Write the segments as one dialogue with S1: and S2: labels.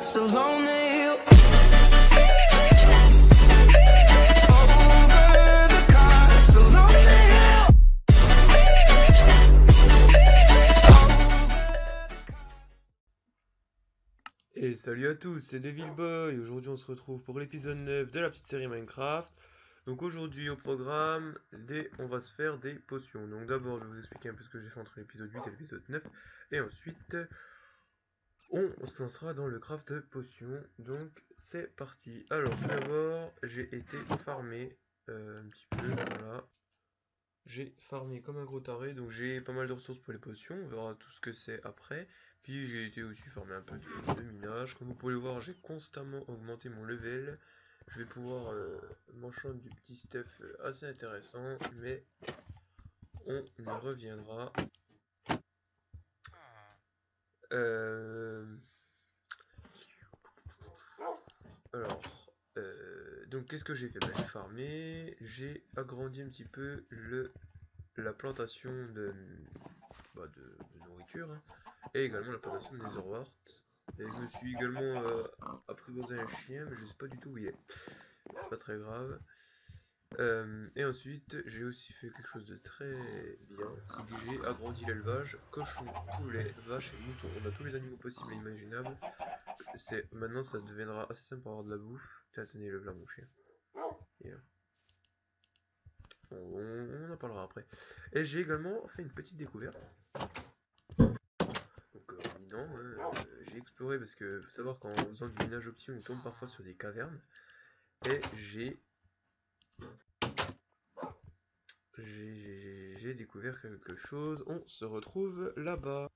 S1: so lonely.
S2: Et salut à tous, c'est Devilboy. Aujourd'hui on se retrouve pour l'épisode 9 de la petite série Minecraft. Donc aujourd'hui au programme, on va se faire des potions. Donc d'abord je vais vous expliquer un peu ce que j'ai fait entre l'épisode 8 et l'épisode 9. Et ensuite on se lancera dans le craft de potions. Donc c'est parti. Alors tout d'abord j'ai été farmer un petit peu, voilà. J'ai farmé comme un gros taré, donc j'ai pas mal de ressources pour les potions, on verra tout ce que c'est après. Puis j'ai été aussi farmer un peu de minage. Comme vous pouvez le voir, j'ai constamment augmenté mon level. Je vais pouvoir m'enchanter du petit stuff assez intéressant, mais on y reviendra. Alors, donc qu'est-ce que j'ai fait? J'ai farmé, j'ai agrandi un petit peu la plantation de nourriture, hein, et également la plantation de Netherwart. Et je me suis également apprivoisé un chien, mais je sais pas du tout où il est. C'est pas très grave. Et ensuite, j'ai aussi fait quelque chose de très bien, c'est que j'ai agrandi l'élevage, cochons, poulets, vaches et moutons. On a tous les animaux possibles et imaginables. Maintenant, ça deviendra assez simple pour avoir de la bouffe. Tiens, tenez, lève là, mon chien. Yeah. On en parlera après. Et j'ai également fait une petite découverte. Donc en minant, j'ai exploré parce que faut savoir qu'en faisant du minage option, on tombe parfois sur des cavernes. Et j'ai découvert quelque chose. On se retrouve là-bas.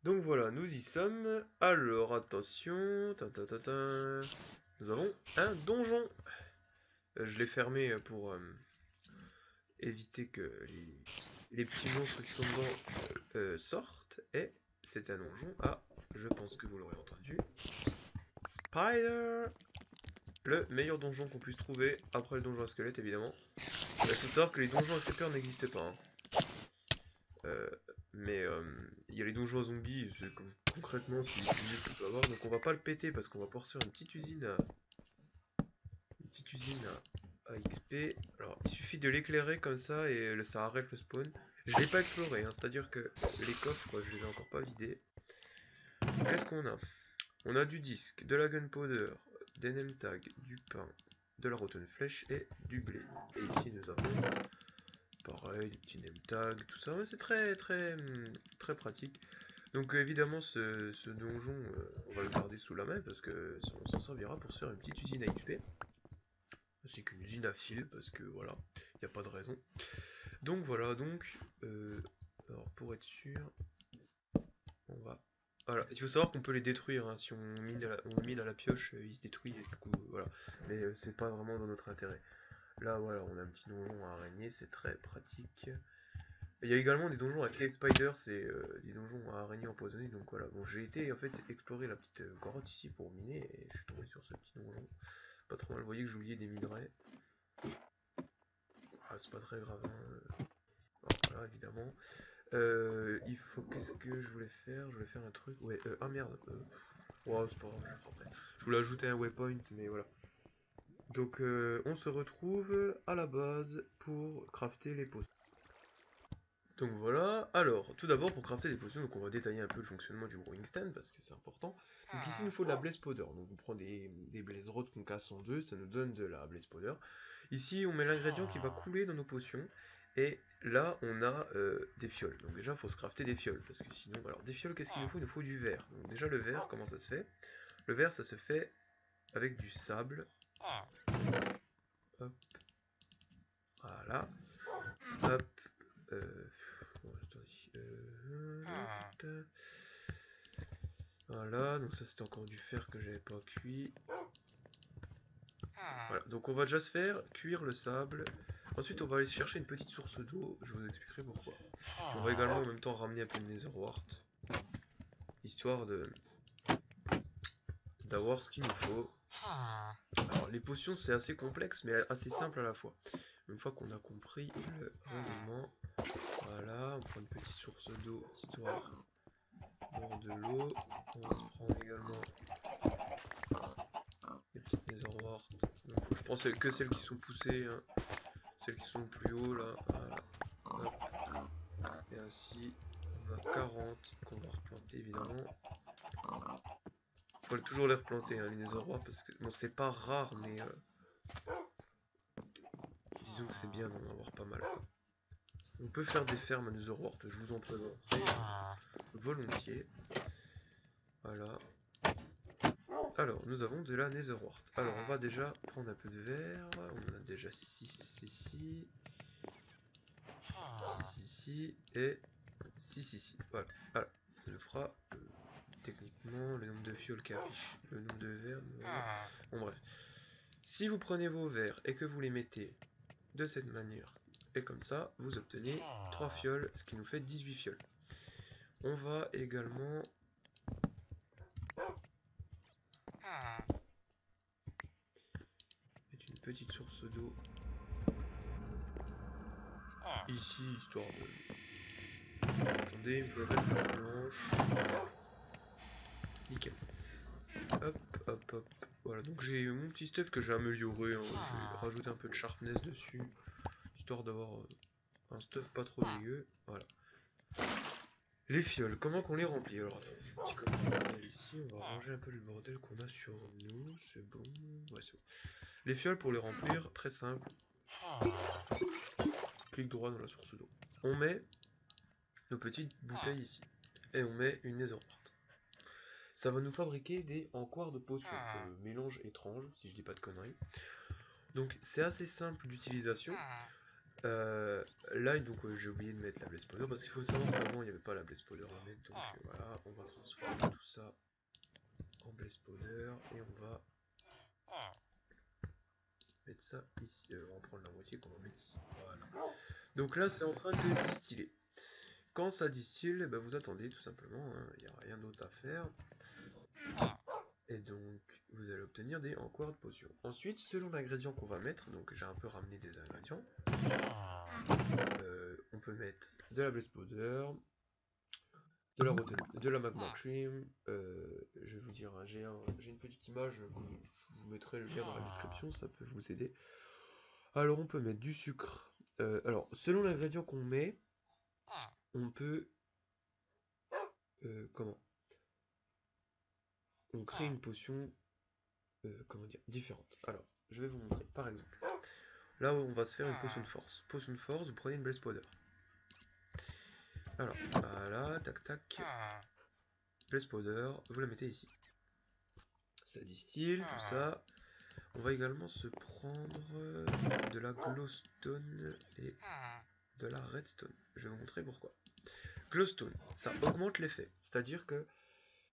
S2: Donc voilà, nous y sommes. Alors attention, nous avons un donjon. Je l'ai fermé pour éviter que les petits monstres qui sont dedans sortent. Et c'est un donjon. Ah, je pense que vous l'aurez entendu. Spider! Le meilleur donjon qu'on puisse trouver après le donjon à squelette, évidemment. Il faut savoir que les donjons à creeper n'existent pas. Hein. Mais il y a les donjons à zombies, concrètement c'est mieux que peut avoir. Donc on va pas le péter parce qu'on va pouvoir se faire une petite usine à XP. Alors il suffit de l'éclairer comme ça et ça arrête le spawn. Je l'ai pas exploré, hein, c'est à dire que les coffres je les ai encore pas vidés. Qu'est-ce qu'on a? On a du disque, de la gunpowder, des name tags, du pain, de la rotten flèche et du blé. Et ici nous avons pareil, des petits name tags, tout ça. Ouais, c'est très pratique. Donc évidemment ce donjon, on va le garder sous la main parce que on s'en servira pour se faire une petite usine à XP. Ainsi qu'une usine à fil parce que voilà, il n'y a pas de raison. Donc voilà, alors pour être sûr, on va... Voilà, il faut savoir qu'on peut les détruire, hein. Si on mine à la pioche, ils se détruisent et du coup voilà. Mais c'est pas vraiment dans notre intérêt. Là voilà, on a un petit donjon à araignées, c'est très pratique. Il y a également des donjons à Cave Spider, c'est des donjons à araignées empoisonnées, donc voilà. Bon, j'ai été en fait explorer la petite grotte ici pour miner et je suis tombé sur ce petit donjon. Pas trop mal, vous voyez que j'ai oublié des minerais. Ah, c'est pas très grave, hein. Voilà, évidemment. Qu'est-ce que je voulais faire? Je voulais faire un truc. Ouais, ah merde. Ouais, c'est pas grave, je ferai après. Je voulais ajouter un waypoint, mais voilà. Donc, on se retrouve à la base pour crafter les potions. Donc voilà, alors tout d'abord pour crafter des potions, donc on va détailler un peu le fonctionnement du brewing stand parce que c'est important. Donc ici il nous faut de la blaze powder, donc on prend des blaze rods qu'on casse en deux, ça nous donne de la blaze powder. Ici on met l'ingrédient qui va couler dans nos potions, et là on a des fioles. Donc déjà il faut se crafter des fioles, parce que sinon, alors des fioles qu'est-ce qu'il nous faut? Il nous faut du verre. Donc déjà le verre, comment ça se fait? Le verre ça se fait avec du sable. Hop, voilà. Hop. Voilà, donc ça c'était encore du fer que j'avais pas cuit. Voilà, donc on va déjà se faire cuire le sable. Ensuite on va aller chercher une petite source d'eau, je vous expliquerai pourquoi. Puis on va également en même temps ramener un peu de netherwart, histoire d'avoir ce qu'il nous faut. Alors les potions c'est assez complexe mais assez simple à la fois. Une fois qu'on a compris le raisonnement, voilà, on prend une petite source d'eau histoire avoir de l'eau. On va se prendre également les petites netherwort. Donc, je pense que celles qui sont poussées, hein. Celles qui sont plus haut là. Voilà. Hop. Et ainsi, on a 40 qu'on va replanter évidemment. Faut toujours les replanter, hein, les netherwort, parce que bon, c'est pas rare, mais disons que c'est bien d'en avoir pas mal, quoi. On peut faire des fermes à netherwort, je vous en présenterai volontiers. Voilà. Alors, nous avons de la netherwort. Alors, on va déjà prendre un peu de verre. On en a déjà 6 ici. 6 ici. Et 6 ici. Voilà. Voilà. Ça nous fera techniquement le nombre de fioles qui affiche le nombre de verres. Bon, bref. Si vous prenez vos verres et que vous les mettez de cette manière et comme ça, vous obtenez 3 fioles, ce qui nous fait 18 fioles. On va également mettre une petite source d'eau ici, histoire de... Attendez, vous verrez la blanche. Nickel. Hop, hop, hop. Voilà, donc j'ai mon petit stuff que j'ai amélioré, hein. J'ai rajouté un peu de sharpness dessus, histoire d'avoir un stuff pas trop dégueu. Voilà. Les fioles, comment qu'on les remplit? Alors attends, un petit commentaire ici, on va ranger un peu le bordel qu'on a sur nous, c'est bon, ouais c'est bon. Les fioles pour les remplir, très simple, clic droit dans la source d'eau. On met nos petites bouteilles ici, et on met une netherwort. Ça va nous fabriquer des encoires de potions, mélange étrange, si je dis pas de conneries. Donc c'est assez simple d'utilisation. Là donc j'ai oublié de mettre la blaze powder parce qu'il faut savoir qu'avant il n'y avait pas la blaze powder à mettre, donc voilà, on va transformer tout ça en blaze powder et on va mettre ça ici, on va prendre la moitié qu'on va mettre ici, voilà. Donc là c'est en train de distiller. Quand ça distille, bah, vous attendez tout simplement, il n'y a rien d'autre à faire. Et donc vous allez obtenir des encoires de potions. Ensuite, selon l'ingrédient qu'on va mettre, donc j'ai un peu ramené des ingrédients. On peut mettre de la blaze powder, de la magma cream, je vais vous dire, hein, j'ai une petite image que je vous mettrai le lien dans la description, ça peut vous aider. Alors on peut mettre du sucre, alors selon l'ingrédient qu'on met, on peut, comment, on crée une potion, comment dire, différente. Alors, je vais vous montrer, par exemple, là on va se faire une potion de force. Potion de force, vous prenez une blaze powder. Alors, voilà, tac tac, blaze powder, vous la mettez ici. Ça distille, tout ça. On va également se prendre de la glowstone et de la redstone. Je vais vous montrer pourquoi. Glowstone, ça augmente l'effet. C'est-à-dire que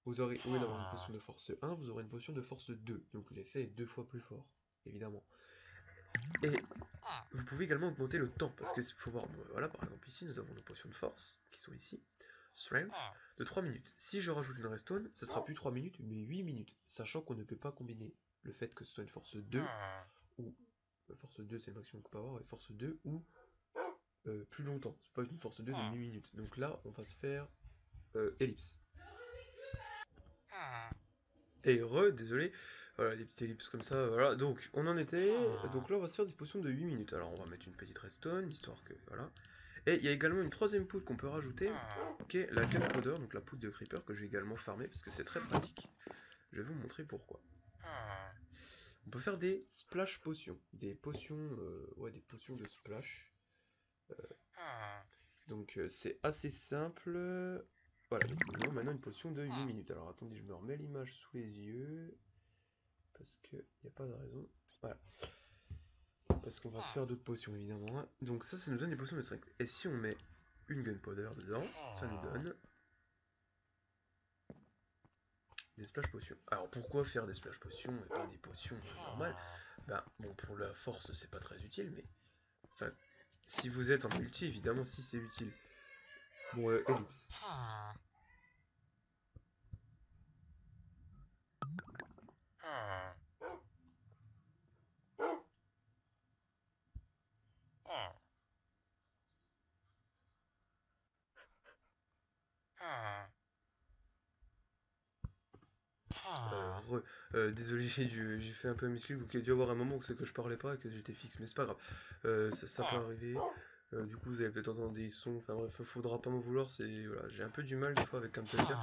S2: vous aurez, au lieu d'avoir une potion de force 1, vous aurez une potion de force 2. Donc l'effet est 2 fois plus fort, évidemment. Et vous pouvez également augmenter le temps. Parce que faut voir, voilà, par exemple ici, nous avons nos potions de force, qui sont ici. Strength, de 3 minutes. Si je rajoute une redstone, ce sera plus 3 minutes, mais 8 minutes. Sachant qu'on ne peut pas combiner le fait que ce soit une force 2, ou force 2 c'est le maximum qu'on peut avoir, et force 2 ou plus longtemps. C'est pas une force 2 de 8 minutes. Donc là, on va se faire ellipse. Et désolé. Voilà, des petites ellipses comme ça, voilà. Donc, on en était. Donc là, on va se faire des potions de 8 minutes. Alors, on va mettre une petite redstone, histoire que, voilà. Et il y a également une troisième poudre qu'on peut rajouter, qui est la gunpowder, donc la poudre de creeper, que j'ai également farmé, parce que c'est très pratique. Je vais vous montrer pourquoi. On peut faire des splash potions, des potions, ouais, des potions de splash. Donc c'est assez simple. Voilà, donc nous avons maintenant une potion de 8 minutes. Alors attendez, je me remets l'image sous les yeux. Parce qu'il n'y a pas de raison. Voilà. Parce qu'on va se faire d'autres potions évidemment. Donc ça nous donne des potions de strength. Et si on met une gunpowder dedans, ça nous donne des splash potions. Alors pourquoi faire des splash potions et pas des potions normales? Ben bon, pour la force c'est pas très utile, mais enfin, si vous êtes en multi, évidemment si c'est utile. Bon, ellipse. Désolé, j'ai fait un peu un misclick, donc il y a dû avoir un moment où c'est que je parlais pas et que j'étais fixe, mais c'est pas grave. Ça peut arriver. Du coup, vous allez peut-être entendre des sons, enfin bref, faudra pas m'en vouloir, voilà, j'ai un peu du mal des fois avec Camtasia.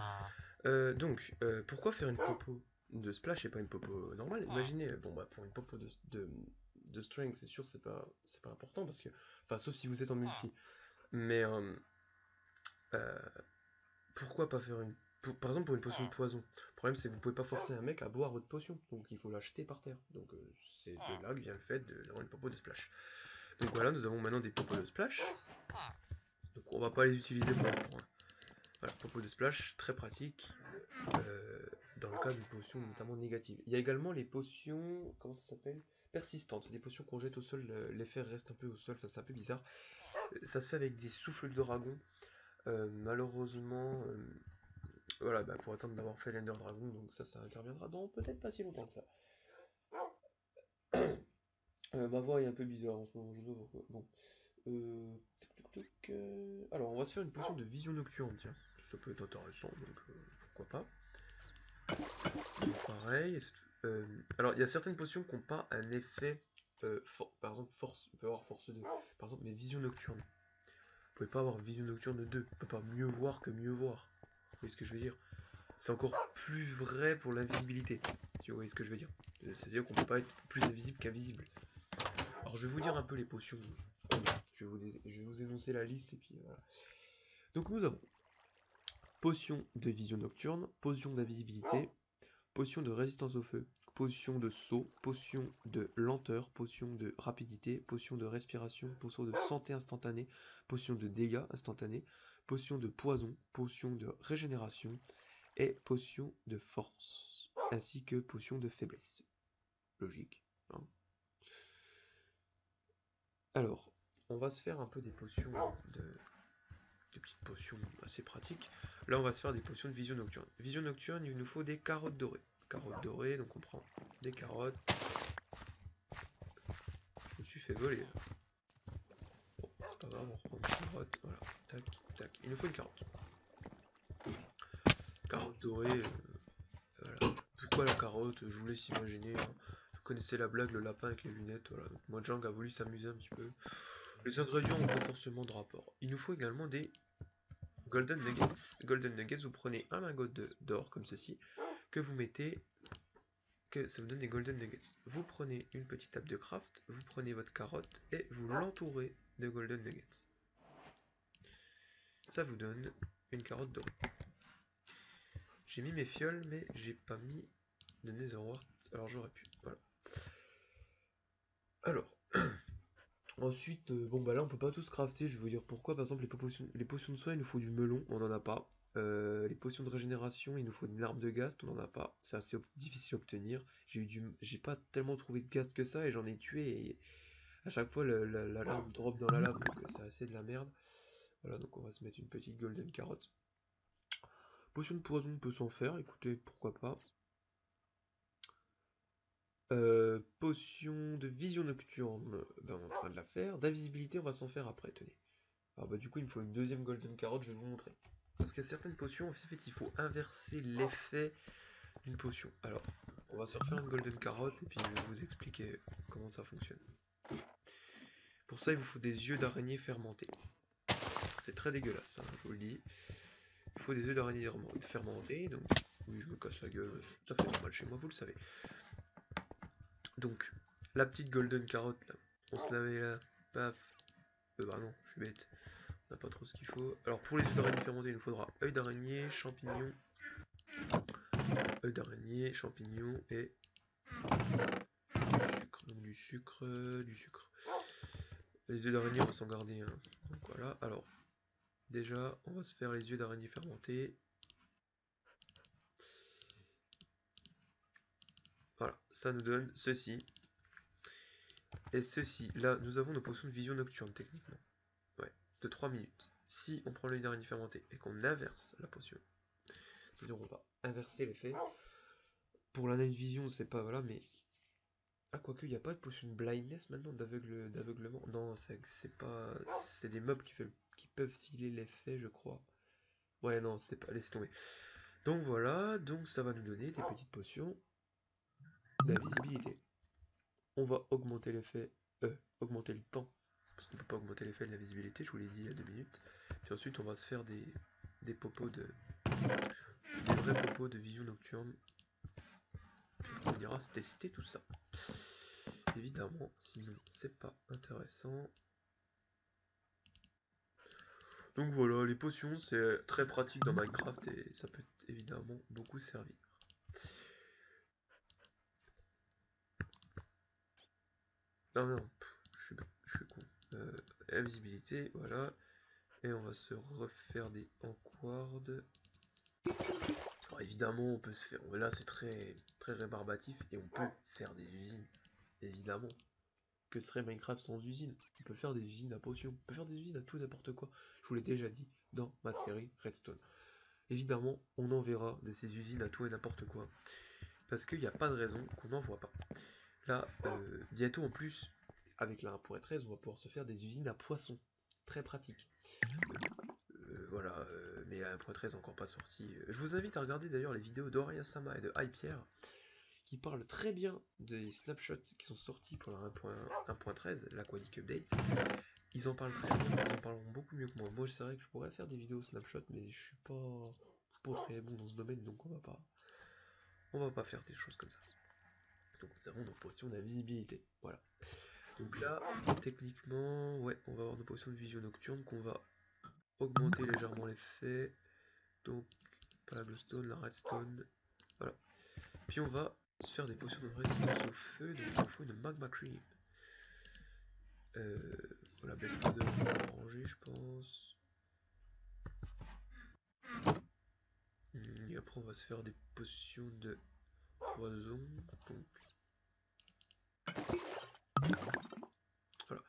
S2: Pourquoi faire une popo de splash et pas une popo normale? Imaginez, bon bah pour une popo de strength, c'est sûr, c'est pas important parce que, enfin, sauf si vous êtes en multi. Mais euh, pourquoi pas faire par exemple pour une potion de poison. Le problème c'est que vous pouvez pas forcer un mec à boire votre potion, donc il faut l'acheter par terre. Donc c'est de là que vient le fait d'avoir une popo de splash. Donc voilà, nous avons maintenant des popos de splash. Donc on va pas les utiliser pour l'instant, hein. Voilà, popo de splash, très pratique dans le cas d'une potion notamment négative. Il y a également les potions, comment ça s'appelle? Persistantes. C'est des potions qu'on jette au sol, l'effet reste un peu au sol, enfin, c'est un peu bizarre. Ça se fait avec des souffles de dragon. Malheureusement, voilà, bah, faut attendre d'avoir fait l'Ender Dragon, donc ça interviendra dans peut-être pas si longtemps que ça. Ma voix est un peu bizarre en ce moment, je dois pourquoi. Bon. Alors, on va se faire une potion de vision nocturne, tiens. Ça peut être intéressant, donc pourquoi pas. Donc, pareil. Alors, il y a certaines potions qui n'ont pas un effet. Par exemple, force. On peut avoir force 2. Par exemple, mais vision nocturne. Vous pouvez pas avoir vision nocturne 2. On peut pas mieux voir que mieux voir. Vous voyez ce que je veux dire? C'est encore plus vrai pour l'invisibilité. Si vous voyez ce que je veux dire. C'est-à-dire qu'on peut pas être plus invisible qu'invisible. Alors, je vais vous dire un peu les potions. Je vais vous énoncer la liste et puis voilà. Donc, nous avons potion de vision nocturne, potion d'invisibilité, potion de résistance au feu, potion de saut, potion de lenteur, potion de rapidité, potion de respiration, potion de santé instantanée, potion de dégâts instantanés, potion de poison, potion de régénération et potion de force, ainsi que potion de faiblesse. Logique, hein. Alors, on va se faire un peu des potions des petites potions assez pratiques. Là, on va se faire des potions de vision nocturne. Vision nocturne, il nous faut des carottes dorées. Carottes dorées, donc on prend des carottes. Je me suis fait voler là. Bon, c'est pas grave, on reprend une carotte. Voilà, tac, tac. Il nous faut une carotte. Carotte dorée, voilà. Pourquoi la carotte? Je vous laisse imaginer, hein. Vous connaissez la blague, le lapin avec les lunettes. Voilà. Donc, moi, Jang a voulu s'amuser un petit peu. Les ingrédients ont pas forcément de rapport. Il nous faut également des Golden Nuggets. Golden Nuggets, vous prenez un lingot d'or comme ceci, que vous mettez, que ça vous donne des Golden Nuggets. Vous prenez une petite table de craft, vous prenez votre carotte et vous l'entourez de Golden Nuggets. Ça vous donne une carotte dorée. J'ai mis mes fioles, mais j'ai pas mis de Netherwart, alors j'aurais pu. Voilà. Alors, ensuite, bon bah là on peut pas tous crafter, je vais vous dire pourquoi. Par exemple, les potions de soin, il nous faut du melon, on en a pas. Les potions de régénération, il nous faut une larme de ghast, on en a pas. C'est assez difficile à obtenir. J'ai pas tellement trouvé de ghast que ça et j'en ai tué et à chaque fois la larme drop dans la lave, donc c'est assez de la merde. Voilà, donc on va se mettre une petite golden carotte. Potion de poison, on peut s'en faire, écoutez, pourquoi pas. Potion de vision nocturne, ben, on est en train de la faire. D'invisibilité, on va s'en faire après, tenez. Alors bah du coup, il me faut une deuxième golden carotte, je vais vous montrer. Parce qu'il y a certaines potions, en fait, il faut inverser l'effet d'une potion. Alors, on va se refaire une golden carotte et puis je vais vous expliquer comment ça fonctionne. Pour ça, il vous faut des yeux d'araignée fermentés. C'est très dégueulasse, hein, je vous le dis. Il faut des yeux d'araignée fermentés, donc oui, je me casse la gueule, c'est tout à fait normal chez moi, vous le savez. Donc, la petite golden carotte là, on se la met là, paf. Bah non, je suis bête, on n'a pas trop ce qu'il faut. Alors pour les œufs d'araignée fermentés, il nous faudra œil d'araignée, champignons, œil d'araignée, champignons et sucre. Donc du sucre, du sucre. Les œufs d'araignée, on va s'en garder un. Donc voilà, alors déjà, on va se faire les yeux d'araignée fermentés. Voilà, ça nous donne ceci. Et ceci, là, nous avons nos potions de vision nocturne, techniquement. Ouais, de 3 minutes. Si on prend l'œil d'araignée fermenté et qu'on inverse la potion, c'est-à-dire on va inverser l'effet. Pour la night vision, c'est pas, voilà, mais... Ah, quoique, il n'y a pas de potion de blindness maintenant, d'aveuglement. Non, c'est pas... C'est des mobs qui peuvent filer l'effet, je crois. Ouais, non, c'est pas... Laissez tomber. Donc voilà, donc ça va nous donner des petites potions la visibilité. On va augmenter l'effet, augmenter le temps, parce qu'on peut pas augmenter l'effet de la visibilité, je vous l'ai dit il y a 2 minutes. Puis ensuite on va se faire des popos des vrais popos de vision nocturne. On ira tester tout ça. Évidemment, sinon c'est pas intéressant. Donc voilà, les potions c'est très pratique dans Minecraft et ça peut évidemment beaucoup servir. Non, non, je suis con. Invisibilité, voilà. Et on va se refaire des enquards. Alors évidemment, on peut se faire. Là, c'est très, très rébarbatif et on peut faire des usines. Évidemment. Que serait Minecraft sans usine? On peut faire des usines à potions. On peut faire des usines à tout n'importe quoi. Je vous l'ai déjà dit dans ma série Redstone. Évidemment, on enverra de ces usines à tout et n'importe quoi. Parce qu'il n'y a pas de raison qu'on n'en voit pas. Là, bientôt en plus, avec la 1.13, on va pouvoir se faire des usines à poissons. Très pratique. Voilà, mais la 1.13 encore pas sorti. Je vous invite à regarder d'ailleurs les vidéos d'Aurélien Sama et de Hypierre qui parlent très bien des snapshots qui sont sortis pour la 1.13, l'Aquatic Update. Ils en parlent très bien, ils en parleront beaucoup mieux que moi. Moi, c'est vrai que je pourrais faire des vidéos snapshot, mais je suis pas très bon dans ce domaine, donc on va pas faire des choses comme ça. Donc nous avons nos potions d'invisibilité, voilà. Donc là, techniquement, ouais, on va avoir nos potions de vision nocturne qu'on va augmenter légèrement l'effet. Donc, pas la glowstone, la redstone, voilà. Puis on va se faire des potions de résistance au feu, donc il nous faut une magma cream. Voilà, base powder, on va ranger, je pense. Et après, on va se faire des potions de poison. Donc, voilà.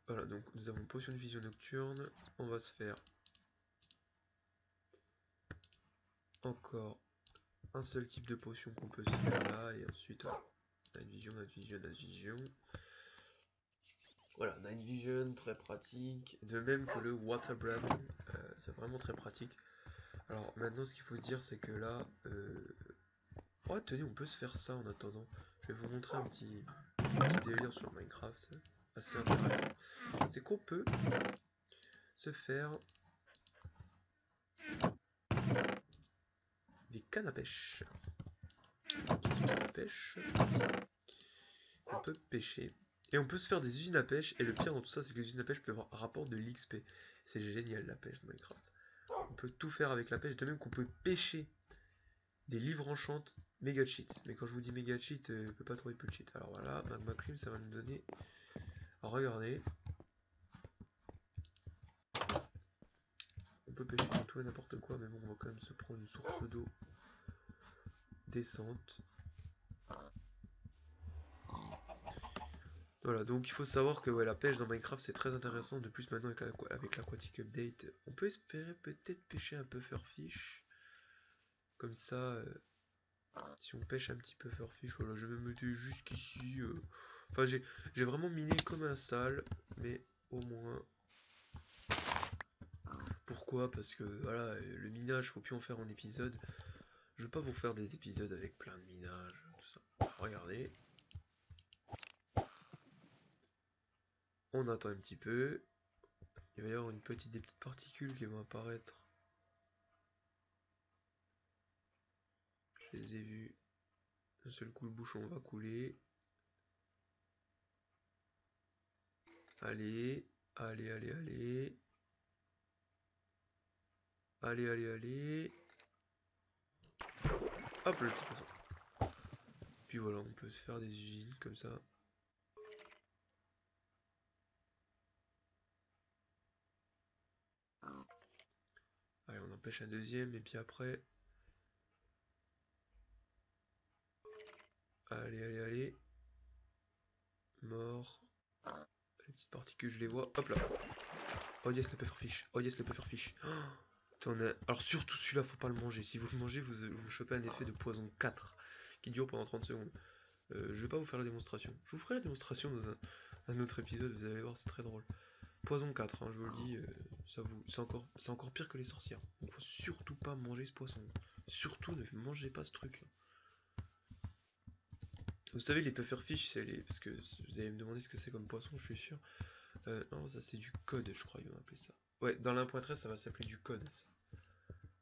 S2: Voilà, donc nous avons potion de vision nocturne. On va se faire encore un seul type de potion qu'on peut se faire là. Et ensuite, night vision, night vision, night vision. Voilà, night vision, très pratique. De même que le water breathing, c'est vraiment très pratique. Alors maintenant, ce qu'il faut se dire, c'est que là... Oh, tenez, on peut se faire ça en attendant. Je vais vous montrer un petit délire sur Minecraft, assez intéressant. C'est qu'on peut se faire des cannes à pêche. Des cannes à pêche. On peut pêcher. Et on peut se faire des usines à pêche. Et le pire dans tout ça, c'est que les usines à pêche peuvent avoir un rapport de l'XP. C'est génial la pêche de Minecraft. On peut tout faire avec la pêche, de même qu'on peut pêcher des livres enchantes méga cheat. Mais quand je vous dis méga cheat, on peut pas trouver peu de cheat. Alors voilà, magma cream, ça va nous donner. Alors regardez. On peut pêcher tout et n'importe quoi, mais bon, on va quand même se prendre une source d'eau décente. Voilà, donc il faut savoir que ouais, la pêche dans Minecraft c'est très intéressant. De plus maintenant avec l'Aquatic Update, on peut espérer peut-être pêcher un peu furfish. Comme ça, si on pêche un petit peu furfish, voilà, je vais me mettre jusqu'ici. Enfin, j'ai vraiment miné comme un sale, mais au moins... Pourquoi? Parce que voilà, le minage, faut plus en faire en épisode. Je vais pas vous faire des épisodes avec plein de minage, tout ça. Regardez. On attend un petit peu. Il va y avoir des petites particules qui vont apparaître. Je les ai vues. D'un seul coup, le bouchon va couler. Allez, allez, allez, allez. Allez, allez, allez. Hop, le petit poisson. Puis voilà, on peut se faire des usines comme ça. Allez, on empêche un deuxième, et puis après... Allez, allez, allez. Mort. Les petites particules, je les vois. Hop là. Oh yes, le pufferfish. Oh yes, le pufferfish. Oh, alors surtout celui-là, faut pas le manger. Si vous le mangez, vous chopez un effet de poison 4 qui dure pendant 30 secondes. Je vais pas vous faire la démonstration. Je vous ferai la démonstration dans un autre épisode, vous allez voir, c'est très drôle. Poison 4, hein, je vous le dis, c'est encore pire que les sorcières. Donc faut surtout pas manger ce poisson. Surtout ne mangez pas ce truc. Vous savez, les pufferfish, c'est les... Parce que vous allez me demander ce que c'est comme poisson, je suis sûr. Non, ça c'est du code, je crois, ils vont appeler ça. Ouais, dans l'1.13, ça va s'appeler du code, ça.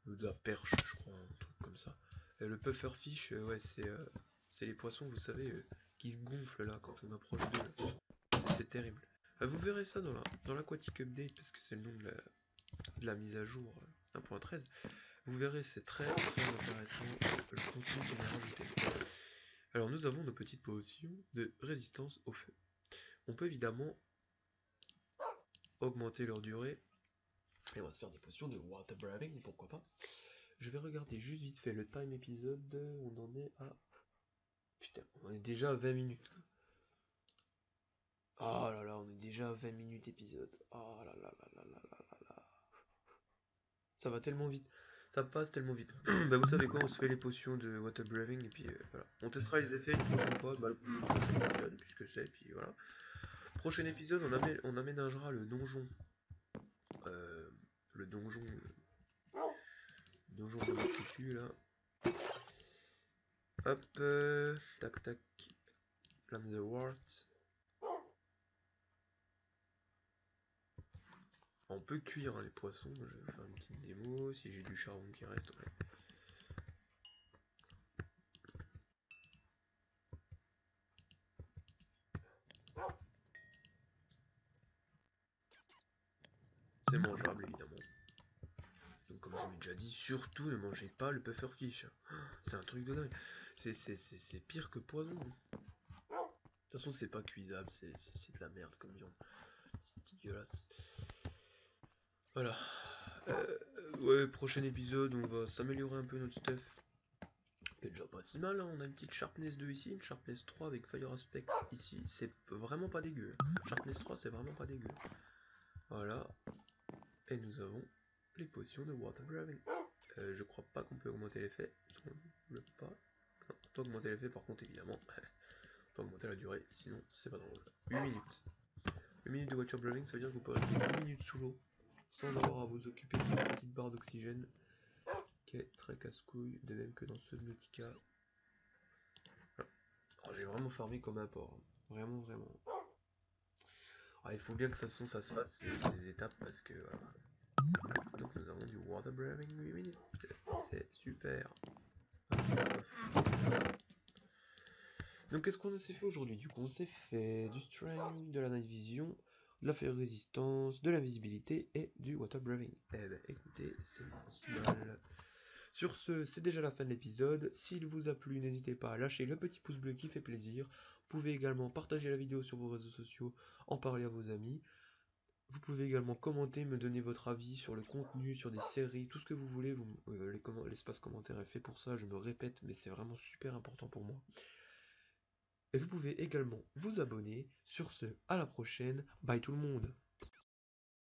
S2: Ou de la perche, je crois, un truc comme ça. Le pufferfish, ouais, c'est les poissons, vous savez, qui se gonflent là quand on approche d'eux. C'est terrible. Vous verrez ça dans l'Aquatic Update, parce que c'est le nom de la mise à jour 1.13. Vous verrez, c'est très intéressant le contenu qu'on a rajouté. Alors nous avons nos petites potions de résistance au feu. On peut évidemment augmenter leur durée. Et on va se faire des potions de water breathing, pourquoi pas. Je vais regarder juste vite fait le time épisode. On en est à... Putain, on est déjà à 20 minutes. Oh là là, on est déjà à 20 minutes épisode. Oh là là là là là là là là. Ça va tellement vite. Ça passe tellement vite. Bah vous savez quoi, on se fait les potions de water breathing et puis voilà. On testera les effets une prochaine fois. Bah, le prochain épisode, puisque c'est, puis voilà. Prochain épisode, on aménagera le donjon. Le donjon. Donjon de Mastutu là. Hop, tac tac. Flamme the Wart. On peut cuire hein, les poissons. Je vais faire une petite démo. Si j'ai du charbon qui reste, ouais. C'est mangeable évidemment. Donc comme je l'ai déjà dit, surtout ne mangez pas le pufferfish. C'est un truc de dingue. C'est pire que poison. De toute façon c'est pas cuisable, c'est de la merde comme viande. C'est dégueulasse. Voilà. Ouais, prochain épisode, on va s'améliorer un peu notre stuff. C'est déjà pas si mal, hein. On a une petite Sharpness 2 ici, une Sharpness 3 avec Fire Aspect ici. C'est vraiment pas dégueu. Sharpness 3 c'est vraiment pas dégueu. Voilà. Et nous avons les potions de Water Breathing. Je crois pas qu'on peut augmenter l'effet. On veut pas. Non, on peut augmenter l'effet par contre évidemment. On peut augmenter la durée, sinon c'est pas drôle. 8 minutes. 8 minutes de Water Breathing, ça veut dire que vous pouvez rester 8 minutes sous l'eau sans avoir à vous occuper d'une petite barre d'oxygène qui est très casse-couille, de même que dans Subnautica. Voilà. J'ai vraiment farmé comme un porc. Vraiment, vraiment. Alors, il faut bien que ça se fasse ces étapes parce que voilà. Donc nous avons du Water Breathing 8 minutes. C'est super. Donc qu'est-ce qu'on s'est fait aujourd'hui? Du coup on s'est fait du strength, de la night vision, de la fire résistance, de l'invisibilité et du water breathing. Eh ben écoutez, c'est pas si mal. Sur ce, c'est déjà la fin de l'épisode. S'il vous a plu, n'hésitez pas à lâcher le petit pouce bleu qui fait plaisir. Vous pouvez également partager la vidéo sur vos réseaux sociaux, en parler à vos amis. Vous pouvez également commenter, me donner votre avis sur le contenu, sur des séries, tout ce que vous voulez. L'espace commentaire est fait pour ça, je me répète, mais c'est vraiment super important pour moi. Et vous pouvez également vous abonner. Sur ce, à la prochaine. Bye tout le monde.